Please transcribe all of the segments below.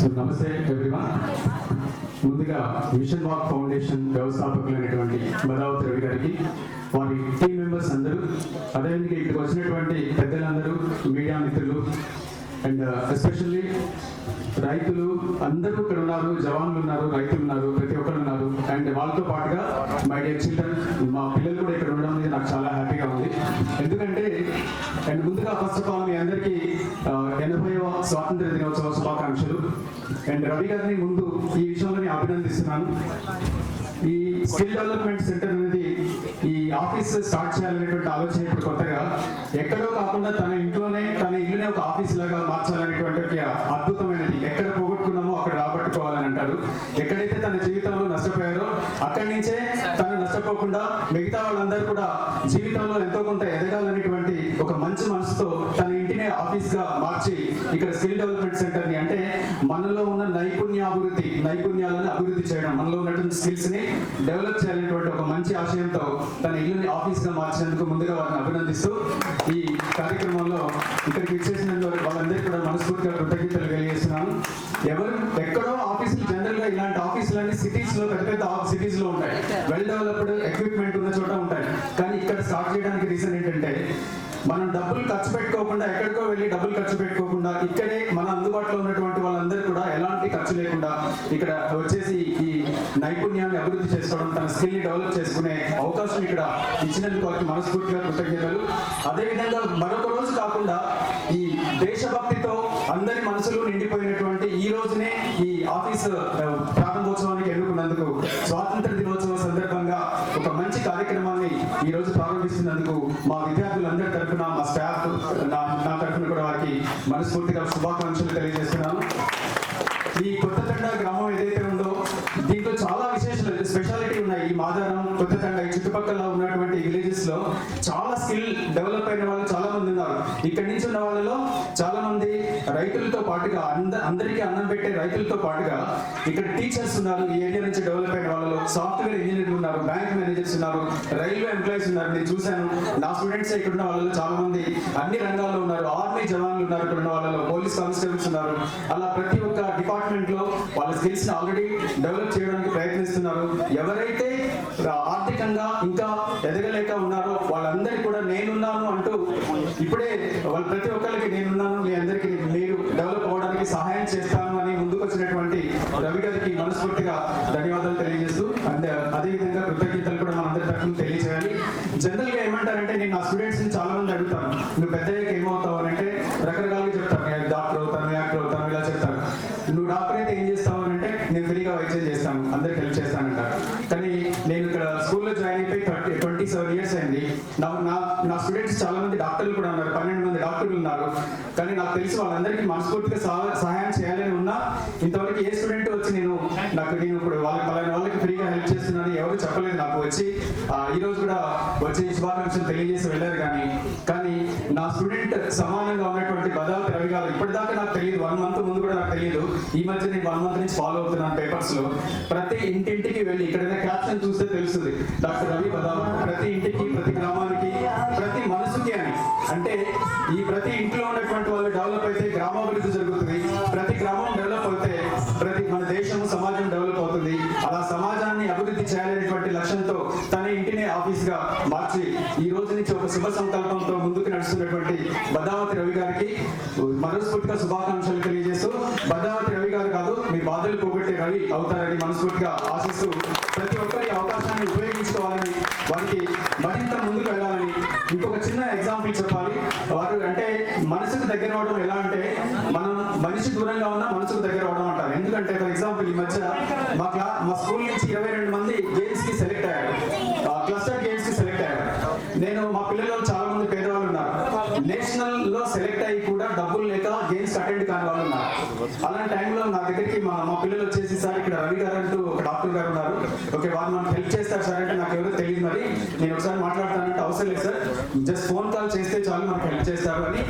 So నమస్తే everyone. ముందుగా machine Walk foundation వ్యవస్థాపకులైనటువంటి బదావతి Ravi గారికి, వారి టీం మెంబర్స్ అందరూ, అదేవిధంగా ఇక్కడికి వచ్చినటువంటి పెద్దలందరూ, మీడియా మిత్రులు అండ్ ఎస్పెషల్లీ రైతులు అందరూ ఇక్కడ ఉన్నారు, జవాన్లు ఉన్నారు, రైతులు ఉన్నారు, ప్రతి ఒక్కరు ఉన్నారు. అండ్ వాళ్ళతో పాటుగా మై డియర్ చిల్డ్రన్, మా పిల్లలు కూడా ఇక్కడ ఉండడం అనేది నాకు చాలా హ్యాపీగా ఉంది. ఎందుకంటే అండ్ ముందుగా ఫస్ట్ ఆఫ్ ఆల్ మీ అందరికీ 80వ స్వాతంత్ర దినోత్సవ శుభాకాంక్షలు. అండ్ రవి గారిని ముందు ఈ విషయంలో నేను అభినందిస్తున్నాను. ఈ స్కిల్ డెవలప్మెంట్ సెంటర్ అనేది ఈ ఆఫీస్ స్టార్ట్ చేయాలనేటువంటి ఆలోచన ఇప్పుడు కొత్తగా ఎక్కడో కాకుండా తన ఇంట్లోనే, తన ఇల్లునే ఒక ఆఫీస్ లాగా మార్చాలనేటువంటి ఒక అద్భుతమైనది. ఎక్కడ పోగొట్టుకున్నామో అక్కడ రాబట్టుకోవాలని అంటారు. ఎక్కడైతే తన జీవితంలో నష్టపోయారో అక్కడి నుంచే తను నష్టపోకుండా మిగతా వాళ్ళందరూ కూడా జీవితంలో ఎంతో కొంత ఎదగాలనేటువంటి ఒక మంచి మనసుతో తన ఇంటినే ఆఫీస్ గా మార్చి ఇక్కడ స్కిల్ డెవలప్మెంట్ సెంటర్ ని, అంటే మనలో ఉన్న నైపుణ్యాలను అభివృద్ధి చేయడం, మనలో ఉన్నటువంటి స్కిల్స్ ని డెవలప్ చేయాలనేటువంటి ఒక మంచి ఆశయంతో తన ఇల్లుని ఆఫీస్ గా మార్చినందుకు ముందుగా వారిని అభినందిస్తూ ఈ కార్యక్రమంలో ఇక్కడికి ఇచ్చేసినందుకు వాళ్ళందరికీ కూడా మనస్ఫూర్తిగా కృతజ్ఞతలు తెలియజేస్తున్నాను. ఎవరు ఎక్కడో ఆఫీసులు, జనరల్ గా ఇలాంటి ఆఫీసులన్నీ సిటీస్ లో, పెద్ద పెద్ద సిటీస్ లో ఉంటాయి, వెల్ డెవలప్డ్ ఎక్విప్మెంట్ ఉన్న చోట ఉంటాయి. కానీ ఇక్కడ స్టార్ట్ చేయడానికి రీజన్ ఏంటంటే మనం డబ్బులు ఖర్చు పెట్టుకోకుండా, ఎక్కడికో వెళ్ళి డబ్బులు ఖర్చు పెట్టుకోకుండా, ఇక్కడే మన అందుబాటులో ఉన్నటువంటి వాళ్ళందరూ కూడా ఎలాంటి ఖర్చు లేకుండా ఇక్కడ వచ్చేసి ఈ నైపుణ్యాన్ని అభివృద్ధి చేసుకోవడం, తన స్కిల్ ని డెవలప్ చేసుకునే అవకాశం ఇక్కడ ఇచ్చినందుకు వారికి మనస్ఫూర్తిగా కృతజ్ఞతలు. అదేవిధంగా మరొక రోజు కాకుండా ఈ దేశభక్తితో అందరి మనసులు నిండిపోయినటువంటి ఈ రోజునే ఈ ఆఫీస్ ప్రారంభోత్సవానికి ఎన్నుకున్నందుకు, స్వాతంత్ర దినోత్సవం సందర్భంగా ఒక మంచి కార్యక్రమాన్ని ఈ రోజు ప్రారంభిస్తున్నందుకు మా విద్యార్థులందరి తరఫున, మా స్టాఫ్, నా తరఫున కూడా వారికి మనస్ఫూర్తిగా శుభాకాంక్షలు తెలియజేస్తున్నాను. ఈ కొత్తతండ గ్రామం ఏదైతే ఉందో దీంట్లో చాలా స్పెషాలిటీ ఉన్నాయి. ఈ మాదారం, కొత్తతండ, ఈ చుట్టుపక్కల ఉన్నటువంటి విలేజెస్ లో చాలా స్కిల్ డెవలప్ అయిన వాళ్ళు చాలా మంది ఉన్నారు. ఇక్కడి నుంచి ఉన్న వాళ్ళలో చాలా మంది రైతులతో పాటుగా, అందరికీ అన్నం పెట్టే రైతులతో పాటుగా ఇక్కడ టీచర్స్ ఉన్నారు. ఈ ఏరియా నుంచి డెవలప్ అయిన వాళ్ళలో సాఫ్ట్వేర్ ఇంజనీర్లు ఉన్నారు, బ్యాంక్ మేనేజర్స్ ఉన్నారు, రైల్వే ఎంప్లాయీస్ ఉన్నారు. నేను చూశాను, నా స్టూడెంట్స్ ఇక్కడ ఉన్న వాళ్ళలో చాలా మంది అన్ని రంగాల్లో ఉన్నారు. ఆర్మీ జవాన్లు ఉన్నారు ఇక్కడ ఉన్న వాళ్ళలో, పోలీస్ కానిస్టేబుల్స్ ఉన్నారు. అలా ప్రతి ఒక్క డిపార్ట్మెంట్ లో వాళ్ళ స్కిల్స్ ని ఆల్రెడీ డెవలప్ చేయడానికి ప్రయత్నిస్తున్నారు. ఎవరైతే ఆర్థికంగా ఇంకా ఎదగలేక ఉన్నారో వాళ్ళందరికీ కూడా నేనున్నాను అంటూ, ఇప్పుడే వాళ్ళ ప్రతి ఒక్కరికి నేనున్నాను, మీ అందరికీ మీరు డెవలప్ అవ్వడానికి సహాయం చేస్తాను అని ముందుకు వచ్చినటువంటి రవి గారికి మనస్ఫూర్తిగా ధన్యవాదాలు తెలియజేస్తూ, అదేవిధంగా కృతజ్ఞతలు కూడా మన అందరి తరఫున తెలియజేయాలి. జనరల్ గా ఏమంటారంటే, నేను నా స్టూడెంట్స్ ని చాలా మంది అడుగుతాను, నువ్వు పెద్దయ్యాక ఏమవుతావు అని అంటే రకరకాలుగా చెప్తాను. నేను డాక్టర్ అవుతాను, యాక్టర్ అవుతాను, ఇలా చెప్తాను. నువ్వు డాక్టర్ అయితే ఏం చేస్తావు అని అంటే, నేను ఫ్రీగా వైద్యం చేస్తాను, అందరికి హెల్ప్ చేస్తానంటారు. కానీ నేను ఇక్కడ స్కూల్లో జాయిన్ అయిపోయి 27 ఇయర్స్ అయింది. నా స్టూడెంట్స్ చాలా మంది డాక్టర్లు కూడా ఉన్నారు, 12 మంది డాక్టర్లు ఉన్నారు. కానీ నాకు తెలిసి వాళ్ళందరికీ మనస్ఫూర్తిగా సహాయం చేయాలని ఉన్నా ఇంతవరకు ఏ స్టూడెంట్ వచ్చి నేను ఇప్పుడు వాళ్ళకి ఫ్రీగా హెల్ప్ చేస్తున్నాను ఎవరు చెప్పలేదు. నాకు వచ్చి ఈ రోజు కూడా వచ్చి శుభాకాంక్షలు తెలియజేసి వెళ్ళారు. కానీ నా స్టూడెంట్ సమానంగా ఉన్నటువంటి బదావతి రవి గారు ఇప్పటిదాకా నాకు తెలియదు, 1 మంత్ ముందు కూడా నాకు తెలియదు. ఈ మధ్య నేను 1 మంత్ నుంచి ఫాలో అవుతున్నాను పేపర్స్ లో. ప్రతి ఇంటింటికి వెళ్ళి ఇక్కడ క్యాప్షన్ చూస్తే తెలుస్తుంది, డాక్టర్ రవి బదావతి ప్రతి ఇంటికి, ప్రతి గ్రామానికి, ప్రతి మనసుకి అని. అంటే ఈ ప్రతి ఇంట్లో ఉన్నటువంటి వాళ్ళు డెవలప్ అయితే గ్రామాభివృద్ధి జరుగుతుంది. ప్రతి గ్రామం డెవలప్ అయితే మన దేశము, సమాజం డెవలప్ అవుతుంది. అలా సమాజాన్ని అభివృద్ధి చేయాలనేటువంటి లక్ష్యంతో తన ఇంటినే ఆఫీస్ గా మార్చి ఈ రోజు నుంచి ఒక శుభ సంకల్పంతో ముందుకు నడుస్తున్నటువంటి బదావతి రవి గారికి మనస్ఫూర్తిగా శుభాకాంక్షలు తెలియజేస్తూ, బదావతి రవి గారు కాదు, మీ బాధలు పోగొట్టే రవి అవుతారని మనస్ఫూర్తిగా ఆశిస్తూ, ప్రతి ఒక్కరి అవకాశాన్ని ఉపయోగించుకోవాలని, వారికి మరింత ముందుకు వెళ్ళాలని. ఇంకొక చిన్న ఎగ్జాంపుల్ చెప్పాలి. వారు అంటే మనసుకు దగ్గర అవడం ఎలా అంటే, మనం మనిషి దూరంగా ఉన్నా మనసుకు దగ్గర అవడం అంటారు. ఎందుకంటే ఫర్ ఎగ్జాంపుల్ ఈ మధ్య మా స్కూల్ నుంచి 22 మంది గేమ్స్ కి సెలెక్ట్ అయ్యారు, క్లస్టర్ గేమ్స్ కి సెలెక్ట్ అయ్యారు. మా పిల్లల్లో చాలా మంది పేదవాళ్ళు ఉన్నారు, నేషనల్ లో సెలెక్ట్ అయ్యి కూడా డబ్బులు లేక గేమ్స్ అటెండ్ కాని వాళ్ళు ఉన్నారు. అలాంటి టైంలో నా దగ్గరికి మా పిల్లలు వచ్చేసి, సార్ ఇక్కడ రవి గారు అంటూ ఒక డాక్టర్ గారు ఉన్నారు, ఓకే వారు మనకు హెల్ప్ చేస్తారు సార్ అంటే, నాకు ఎవరో తెలియదు, మరి నేను ఒకసారి మాట్లాడతానంటే, అవసరం లేదు సార్, జస్ట్ ఫోన్ కాల్ చేస్తే చాలు మనకు హెల్ప్ చేస్తారు అని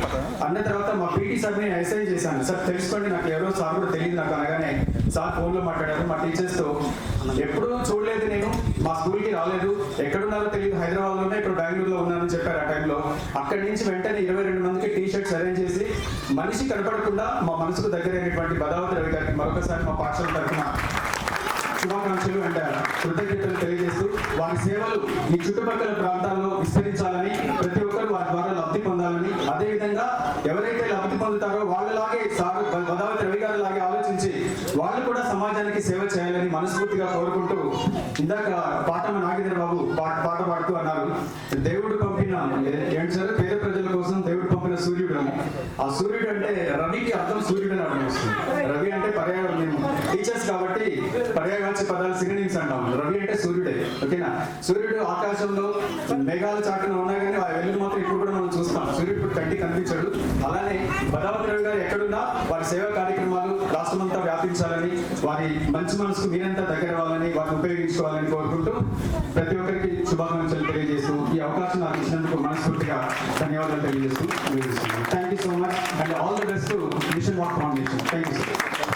అన్న తర్వాత మా పీటీ సార్ని ఎస్ఐ చేశాను. సార్ తెలుసుకోండి, నాకు ఎవరో సార్ కూడా తెలియదు నాకు అనగానే సార్ ఫోన్లో మాట్లాడారు మా టీచర్స్తో. ఎప్పుడూ చూడలేదు నేను, మా స్కూల్కి రాలేదు, ఎక్కడున్నారో తెలియదు, హైదరాబాద్లోనే ఇప్పుడు బెంగళూరులో ఉన్నానని చెప్పారు ఆ టైంలో. అక్కడి నుంచి వెంటనే 22 మందికి టీ షర్ట్స్ అరేంజ్ చేసి మనిషి కనపడకుండా మా మనసుకు దగ్గరైనటువంటి బదావతి రవి గారికి మరొకసారి మా పాఠశాల తరఫున శుభాకాంక్షలు అండ్ కృతజ్ఞతలు తెలియజేస్తూ వారి సేవలు ఈ చుట్టుపక్కల ప్రాంతాల్లో విస్తరించాలని, ప్రతి ఒక్కరు వారి ద్వారా లబ్ధి పొందాలని, అదేవిధంగా ఎవరైతే లబ్ధి పొందుతారో వాళ్ళలాగే బదావతి రవి గారు లాగే ఆలోచించి వాళ్ళు కూడా సమాజానికి సేవ చేయాలని మనస్ఫూర్తిగా కోరుకుంటూ, ఇందాక పాటమ నాగేంద్ర బాబు పాట పాడుతూ అన్నారు, దేవుడు పంపిన ఏంటి సార్, పేద ప్రజల కోసం దేవుడు పంపిన సూర్యుడు అని. ఆ సూర్యుడు అంటే రవికి అర్థం సూర్యుడు అని అర్థం వస్తుంది. రవి అంటే పర్యావరణం, మేము టీచర్స్ కాబట్టి పర్యాయవాచ్య పదాలు సినోనిమ్స్ అంటాం. రవి అంటే సూర్యుడే, ఓకేనా. సూర్యుడు ఆకాశంలో మేఘాల చాటున ఉన్నా కానీ ఆ వెలుగు మాత్రం ఇప్పుడు కూడా మనం చూస్తాం. సూర్యుడు ఇప్పుడు కంటికి కనిపించాడు. అలానే బదావతి రవి గారు ఎక్కడున్నా వారి సేవా కార్యక్రమాలు రాష్ట్రమంతా వ్యాపించాలని, వారి మంచి మనసుకు మీరంతా దగ్గర అవ్వాలని, వారిని ఉపయోగించుకోవాలని కోరుకుంటూ ప్రతి ఒక్కరికి శుభాకాంక్షలు తెలియజేస్తూ ఈ అవకాశం నాకు ఇచ్చినందుకు మనస్ఫూర్తిగా ధన్యవాదాలు తెలియజేస్తూ thank you so much and all the best to Mission Walk Foundation. Thank you sir.